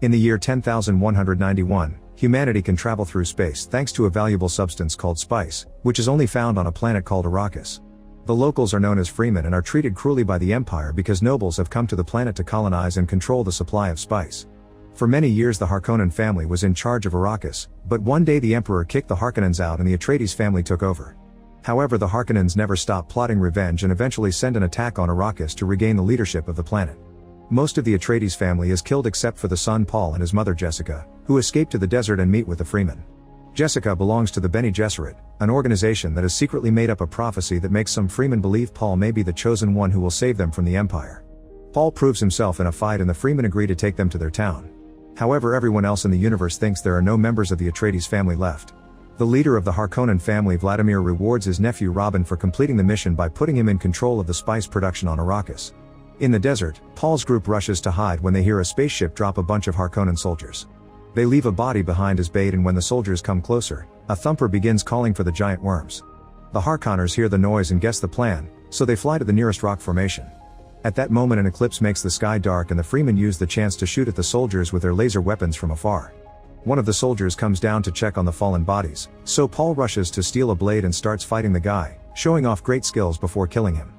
In the year 10,191, humanity can travel through space thanks to a valuable substance called spice, which is only found on a planet called Arrakis. The locals are known as freemen and are treated cruelly by the Empire because nobles have come to the planet to colonize and control the supply of spice. For many years the Harkonnen family was in charge of Arrakis, but one day the Emperor kicked the Harkonnens out and the Atreides family took over. However, the Harkonnens never stopped plotting revenge and eventually send an attack on Arrakis to regain the leadership of the planet. Most of the Atreides family is killed except for the son Paul and his mother Jessica, who escape to the desert and meet with the Freemen. Jessica belongs to the Bene Gesserit, an organization that has secretly made up a prophecy that makes some Freemen believe Paul may be the chosen one who will save them from the Empire. Paul proves himself in a fight and the Freemen agree to take them to their town. However, everyone else in the universe thinks there are no members of the Atreides family left. The leader of the Harkonnen family, Vladimir, rewards his nephew Robin for completing the mission by putting him in control of the spice production on Arrakis. In the desert, Paul's group rushes to hide when they hear a spaceship drop a bunch of Harkonnen soldiers. They leave a body behind as bait, and when the soldiers come closer, a thumper begins calling for the giant worms. The Harkonners hear the noise and guess the plan, so they fly to the nearest rock formation. At that moment an eclipse makes the sky dark and the Freemen use the chance to shoot at the soldiers with their laser weapons from afar. One of the soldiers comes down to check on the fallen bodies, so Paul rushes to steal a blade and starts fighting the guy, showing off great skills before killing him.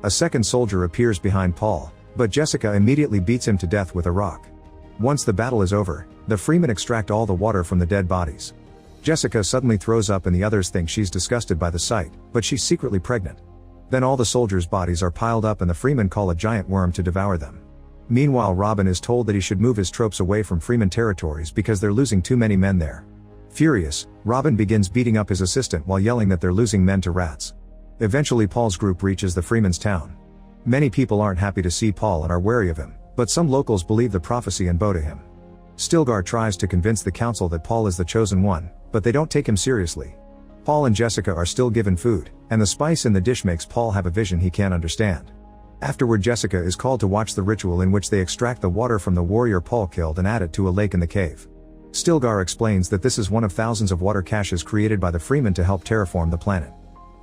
A second soldier appears behind Paul, but Jessica immediately beats him to death with a rock. Once the battle is over, the Freemen extract all the water from the dead bodies. Jessica suddenly throws up and the others think she's disgusted by the sight, but she's secretly pregnant. Then all the soldiers' bodies are piled up and the Freemen call a giant worm to devour them. Meanwhile, Robin is told that he should move his troops away from Freemen territories because they're losing too many men there. Furious, Robin begins beating up his assistant while yelling that they're losing men to rats. Eventually Paul's group reaches the Freemen's town. Many people aren't happy to see Paul and are wary of him, but some locals believe the prophecy and bow to him. Stilgar tries to convince the council that Paul is the chosen one, but they don't take him seriously. Paul and Jessica are still given food, and the spice in the dish makes Paul have a vision he can't understand. Afterward, Jessica is called to watch the ritual in which they extract the water from the warrior Paul killed and add it to a lake in the cave. Stilgar explains that this is one of thousands of water caches created by the Freemen to help terraform the planet.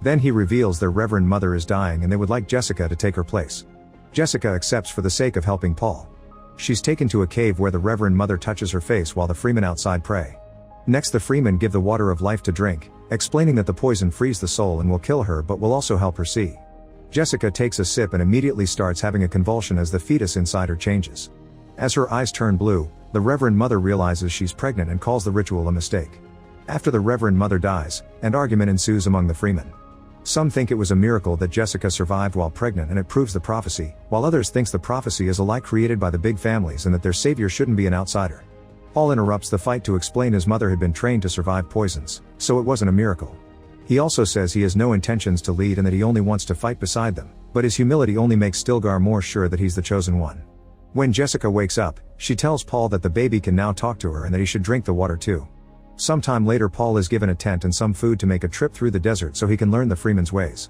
Then he reveals their Reverend Mother is dying and they would like Jessica to take her place. Jessica accepts for the sake of helping Paul. She's taken to a cave where the Reverend Mother touches her face while the Freemen outside pray. Next, the Freemen give the water of life to drink, explaining that the poison frees the soul and will kill her but will also help her see. Jessica takes a sip and immediately starts having a convulsion as the fetus inside her changes. As her eyes turn blue, the Reverend Mother realizes she's pregnant and calls the ritual a mistake. After the Reverend Mother dies, an argument ensues among the Freemen. Some think it was a miracle that Jessica survived while pregnant and it proves the prophecy, while others thinks the prophecy is a lie created by the big families and that their savior shouldn't be an outsider. Paul interrupts the fight to explain his mother had been trained to survive poisons, so it wasn't a miracle. He also says he has no intentions to lead and that he only wants to fight beside them, but his humility only makes Stilgar more sure that he's the chosen one. When Jessica wakes up, she tells Paul that the baby can now talk to her and that he should drink the water too. Sometime later, Paul is given a tent and some food to make a trip through the desert so he can learn the Freemen's ways.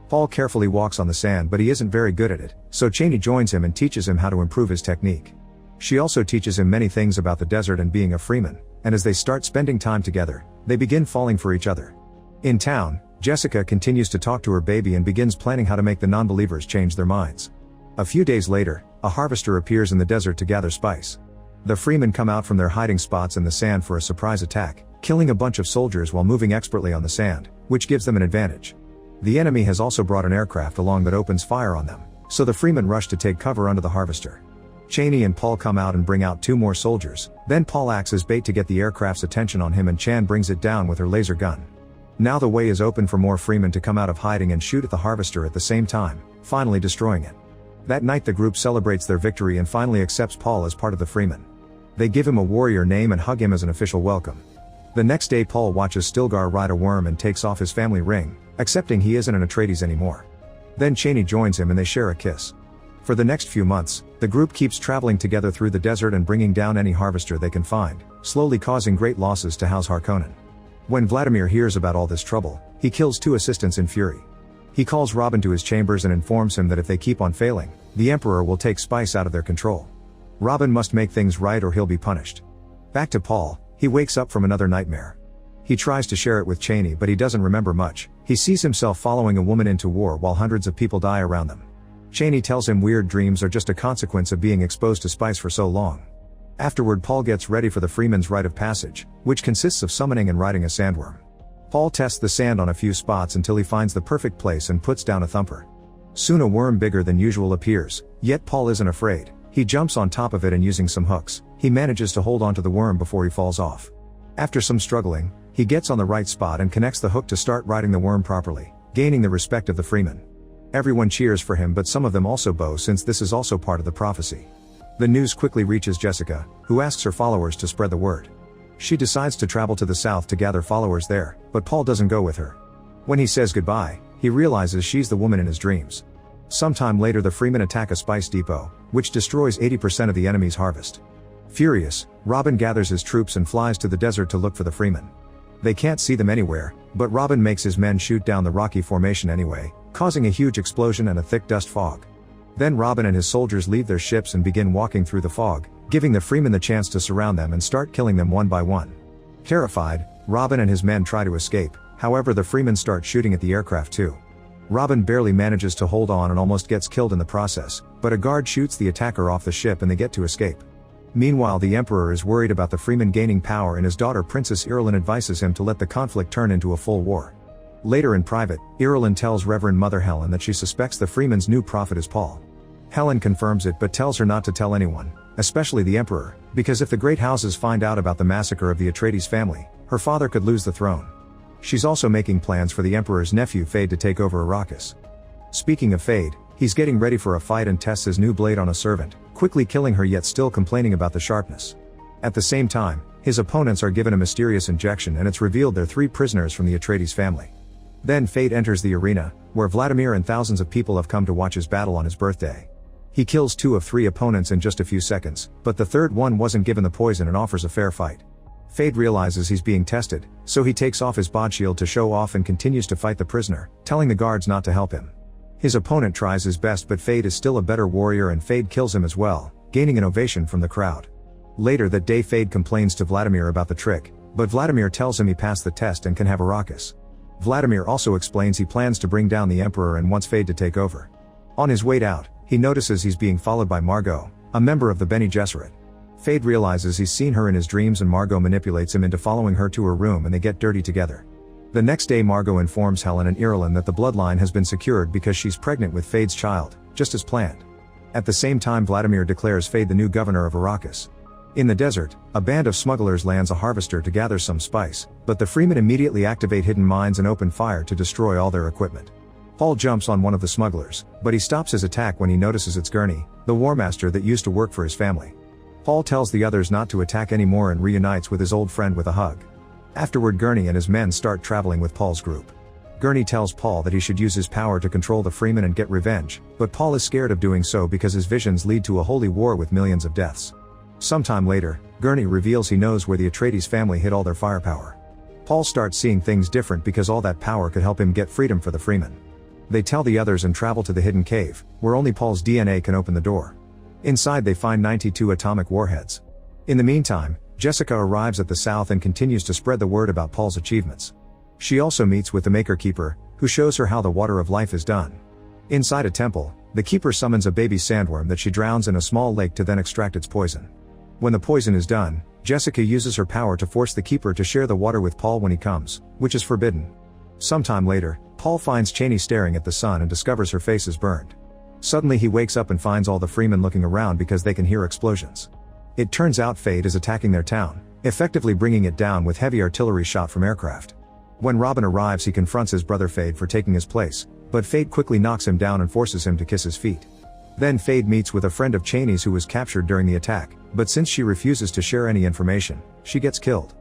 Paul carefully walks on the sand but he isn't very good at it, so Chani joins him and teaches him how to improve his technique. She also teaches him many things about the desert and being a Freeman, and as they start spending time together, they begin falling for each other. In town, Jessica continues to talk to her baby and begins planning how to make the non-believers change their minds. A few days later, a harvester appears in the desert to gather spice. The Freemen come out from their hiding spots in the sand for a surprise attack, killing a bunch of soldiers while moving expertly on the sand, which gives them an advantage. The enemy has also brought an aircraft along that opens fire on them, so the Freemen rush to take cover under the harvester. Chani and Paul come out and bring out 2 more soldiers, then Paul acts as bait to get the aircraft's attention on him and Chan brings it down with her laser gun. Now the way is open for more Freemen to come out of hiding and shoot at the harvester at the same time, finally destroying it. That night the group celebrates their victory and finally accepts Paul as part of the Freemen. They give him a warrior name and hug him as an official welcome. The next day Paul watches Stilgar ride a worm and takes off his family ring, accepting he isn't an Atreides anymore. Then Chani joins him and they share a kiss. For the next few months, the group keeps traveling together through the desert and bringing down any harvester they can find, slowly causing great losses to House Harkonnen. When Vladimir hears about all this trouble, he kills 2 assistants in fury. He calls Robin to his chambers and informs him that if they keep on failing, the Emperor will take spice out of their control. Robin must make things right or he'll be punished. Back to Paul, he wakes up from another nightmare. He tries to share it with Chani but he doesn't remember much. He sees himself following a woman into war while hundreds of people die around them. Chani tells him weird dreams are just a consequence of being exposed to spice for so long. Afterward, Paul gets ready for the Freeman's rite of passage, which consists of summoning and riding a sandworm. Paul tests the sand on a few spots until he finds the perfect place and puts down a thumper. Soon a worm bigger than usual appears, yet Paul isn't afraid. He jumps on top of it and using some hooks, he manages to hold onto the worm before he falls off. After some struggling, he gets on the right spot and connects the hook to start riding the worm properly, gaining the respect of the Freeman. Everyone cheers for him, but some of them also bow, since this is also part of the prophecy. The news quickly reaches Jessica, who asks her followers to spread the word. She decides to travel to the south to gather followers there, but Paul doesn't go with her. When he says goodbye, he realizes she's the woman in his dreams. Sometime later, the Freemen attack a spice depot, which destroys 80% of the enemy's harvest. Furious, Robin gathers his troops and flies to the desert to look for the Freemen. They can't see them anywhere, but Robin makes his men shoot down the rocky formation anyway, causing a huge explosion and a thick dust fog. Then Robin and his soldiers leave their ships and begin walking through the fog, giving the Freemen the chance to surround them and start killing them one by one. Terrified, Robin and his men try to escape, however the Freemen start shooting at the aircraft too. Robin barely manages to hold on and almost gets killed in the process, but a guard shoots the attacker off the ship and they get to escape. Meanwhile, the Emperor is worried about the Freemen gaining power, and his daughter Princess Irulan advises him to let the conflict turn into a full war. Later in private, Irulan tells Reverend Mother Helen that she suspects the Freeman's new prophet is Paul. Helen confirms it but tells her not to tell anyone, especially the Emperor, because if the great houses find out about the massacre of the Atreides family, her father could lose the throne. She's also making plans for the Emperor's nephew Fade to take over Arrakis. Speaking of Fade, he's getting ready for a fight and tests his new blade on a servant, quickly killing her yet still complaining about the sharpness. At the same time, his opponents are given a mysterious injection and it's revealed they're 3 prisoners from the Atreides family. Then Fade enters the arena, where Vladimir and thousands of people have come to watch his battle on his birthday. He kills 2 of 3 opponents in just a few seconds, but the third one wasn't given the poison and offers a fair fight. Fade realizes he's being tested, so he takes off his bod shield to show off and continues to fight the prisoner, telling the guards not to help him. His opponent tries his best, but Fade is still a better warrior and Fade kills him as well, gaining an ovation from the crowd. Later that day, Fade complains to Vladimir about the trick, but Vladimir tells him he passed the test and can have Arrakis. Vladimir also explains he plans to bring down the Emperor and wants Fade to take over. On his way out, he notices he's being followed by Margot, a member of the Bene Gesserit. Fade realizes he's seen her in his dreams and Margot manipulates him into following her to her room and they get dirty together. The next day, Margot informs Helen and Irulan that the bloodline has been secured because she's pregnant with Fade's child, just as planned. At the same time, Vladimir declares Fade the new governor of Arrakis. In the desert, a band of smugglers lands a harvester to gather some spice, but the Freemen immediately activate hidden mines and open fire to destroy all their equipment. Paul jumps on one of the smugglers, but he stops his attack when he notices it's Gurney, the War Master that used to work for his family. Paul tells the others not to attack anymore and reunites with his old friend with a hug. Afterward, Gurney and his men start traveling with Paul's group. Gurney tells Paul that he should use his power to control the Freemen and get revenge, but Paul is scared of doing so because his visions lead to a holy war with millions of deaths. Sometime later, Gurney reveals he knows where the Atreides family hid all their firepower. Paul starts seeing things different because all that power could help him get freedom for the Freemen. They tell the others and travel to the hidden cave, where only Paul's DNA can open the door. Inside they find 92 atomic warheads. In the meantime, Jessica arrives at the south and continues to spread the word about Paul's achievements. She also meets with the Maker Keeper, who shows her how the water of life is done. Inside a temple, the Keeper summons a baby sandworm that she drowns in a small lake to then extract its poison. When the poison is done, Jessica uses her power to force the Keeper to share the water with Paul when he comes, which is forbidden. Sometime later, Paul finds Chani staring at the sun and discovers her face is burned. Suddenly he wakes up and finds all the Freemen looking around because they can hear explosions. It turns out Fade is attacking their town, effectively bringing it down with heavy artillery shot from aircraft. When Robin arrives, he confronts his brother Fade for taking his place, but Fade quickly knocks him down and forces him to kiss his feet. Then Fade meets with a friend of Chani's who was captured during the attack, but since she refuses to share any information, she gets killed.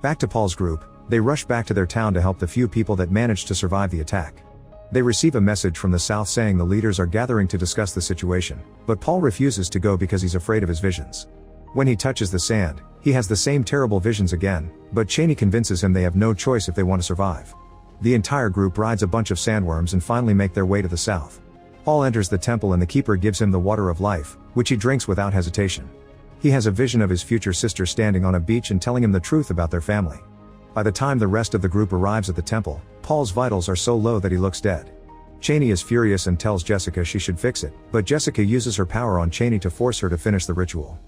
Back to Paul's group, they rush back to their town to help the few people that managed to survive the attack. They receive a message from the south saying the leaders are gathering to discuss the situation, but Paul refuses to go because he's afraid of his visions. When he touches the sand, he has the same terrible visions again, but Chani convinces him they have no choice if they want to survive. The entire group rides a bunch of sandworms and finally make their way to the south. Paul enters the temple and the Keeper gives him the water of life, which he drinks without hesitation. He has a vision of his future sister standing on a beach and telling him the truth about their family. By the time the rest of the group arrives at the temple, Paul's vitals are so low that he looks dead. Chani is furious and tells Jessica she should fix it, but Jessica uses her power on Chani to force her to finish the ritual.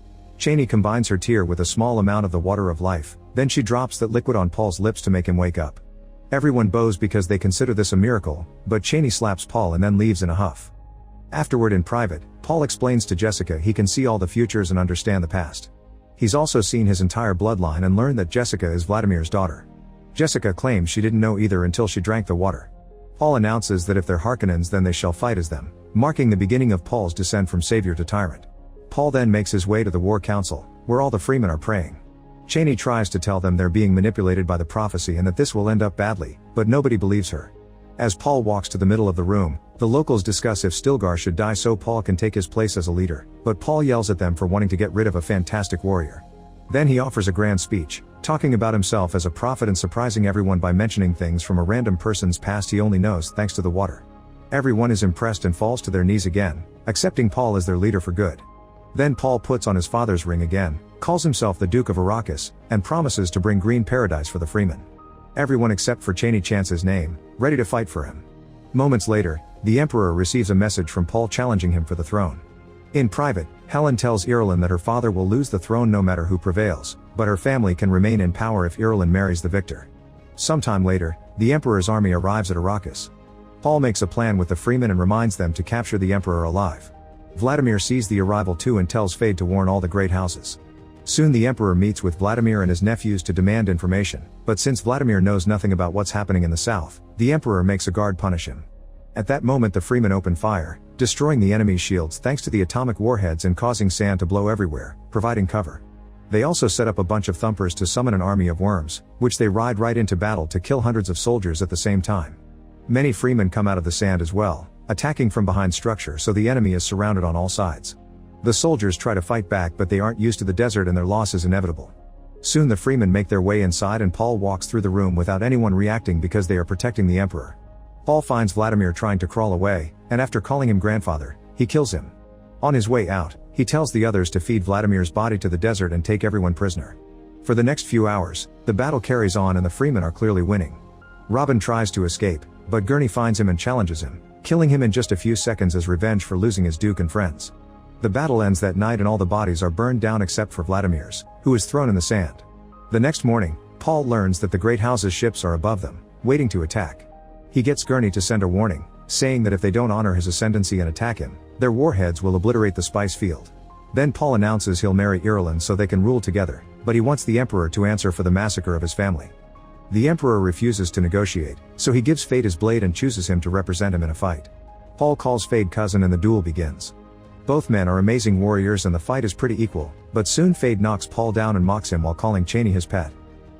Cheney combines her tear with a small amount of the water of life, then she drops that liquid on Paul's lips to make him wake up. Everyone bows because they consider this a miracle, but Cheney slaps Paul and then leaves in a huff. Afterward in private, Paul explains to Jessica he can see all the futures and understand the past. He's also seen his entire bloodline and learned that Jessica is Vladimir's daughter. Jessica claims she didn't know either until she drank the water. Paul announces that if they're Harkonnens then they shall fight as them, marking the beginning of Paul's descent from savior to tyrant. Paul then makes his way to the war council, where all the freemen are praying. Cheney tries to tell them they're being manipulated by the prophecy and that this will end up badly, but nobody believes her. As Paul walks to the middle of the room, the locals discuss if Stilgar should die so Paul can take his place as a leader, but Paul yells at them for wanting to get rid of a fantastic warrior. Then he offers a grand speech, talking about himself as a prophet and surprising everyone by mentioning things from a random person's past he only knows thanks to the water. Everyone is impressed and falls to their knees again, accepting Paul as their leader for good. Then Paul puts on his father's ring again, calls himself the Duke of Arrakis, and promises to bring green paradise for the freemen. Everyone except for Cheney chants his name, ready to fight for him. Moments later, the Emperor receives a message from Paul challenging him for the throne. In private, Helen tells Irulan that her father will lose the throne no matter who prevails, but her family can remain in power if Irulan marries the victor. Sometime later, the Emperor's army arrives at Arrakis. Paul makes a plan with the freemen and reminds them to capture the Emperor alive. Vladimir sees the arrival too and tells Fade to warn all the great houses. Soon the Emperor meets with Vladimir and his nephews to demand information, but since Vladimir knows nothing about what's happening in the south, the Emperor makes a guard punish him. At that moment the freemen open fire, destroying the enemy's shields thanks to the atomic warheads and causing sand to blow everywhere, providing cover. They also set up a bunch of thumpers to summon an army of worms, which they ride right into battle to kill hundreds of soldiers at the same time. Many freemen come out of the sand as well, attacking from behind structure so the enemy is surrounded on all sides. The soldiers try to fight back but they aren't used to the desert and their loss is inevitable. Soon the freemen make their way inside and Paul walks through the room without anyone reacting because they are protecting the Emperor. Paul finds Vladimir trying to crawl away, and after calling him grandfather, he kills him. On his way out, he tells the others to feed Vladimir's body to the desert and take everyone prisoner. For the next few hours, the battle carries on and the freemen are clearly winning. Robin tries to escape, but Gurney finds him and challenges him, killing him in just a few seconds as revenge for losing his duke and friends. The battle ends that night and all the bodies are burned down except for Vladimir's, who is thrown in the sand. The next morning, Paul learns that the great house's ships are above them, waiting to attack. He gets Gurney to send a warning, saying that if they don't honor his ascendancy and attack him, their warheads will obliterate the spice field. Then Paul announces he'll marry Irulan so they can rule together, but he wants the Emperor to answer for the massacre of his family. The Emperor refuses to negotiate, so he gives Fade his blade and chooses him to represent him in a fight. Paul calls Fade cousin and the duel begins. Both men are amazing warriors and the fight is pretty equal, but soon Fade knocks Paul down and mocks him while calling Cheney his pet.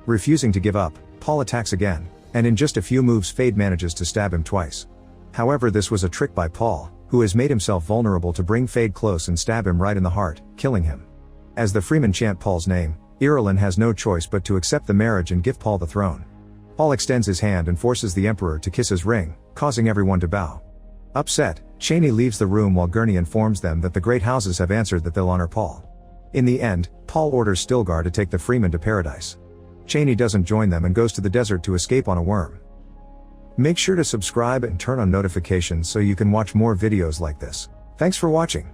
Refusing to give up, Paul attacks again, and in just a few moves Fade manages to stab him twice. However, this was a trick by Paul, who has made himself vulnerable to bring Fade close and stab him right in the heart, killing him. As the freemen chant Paul's name, Irulan has no choice but to accept the marriage and give Paul the throne. Paul extends his hand and forces the Emperor to kiss his ring, causing everyone to bow. Upset, Cheney leaves the room while Gurney informs them that the great houses have answered that they'll honor Paul. In the end, Paul orders Stilgar to take the freemen to paradise. Cheney doesn't join them and goes to the desert to escape on a worm. Make sure to subscribe and turn on notifications so you can watch more videos like this. Thanks for watching.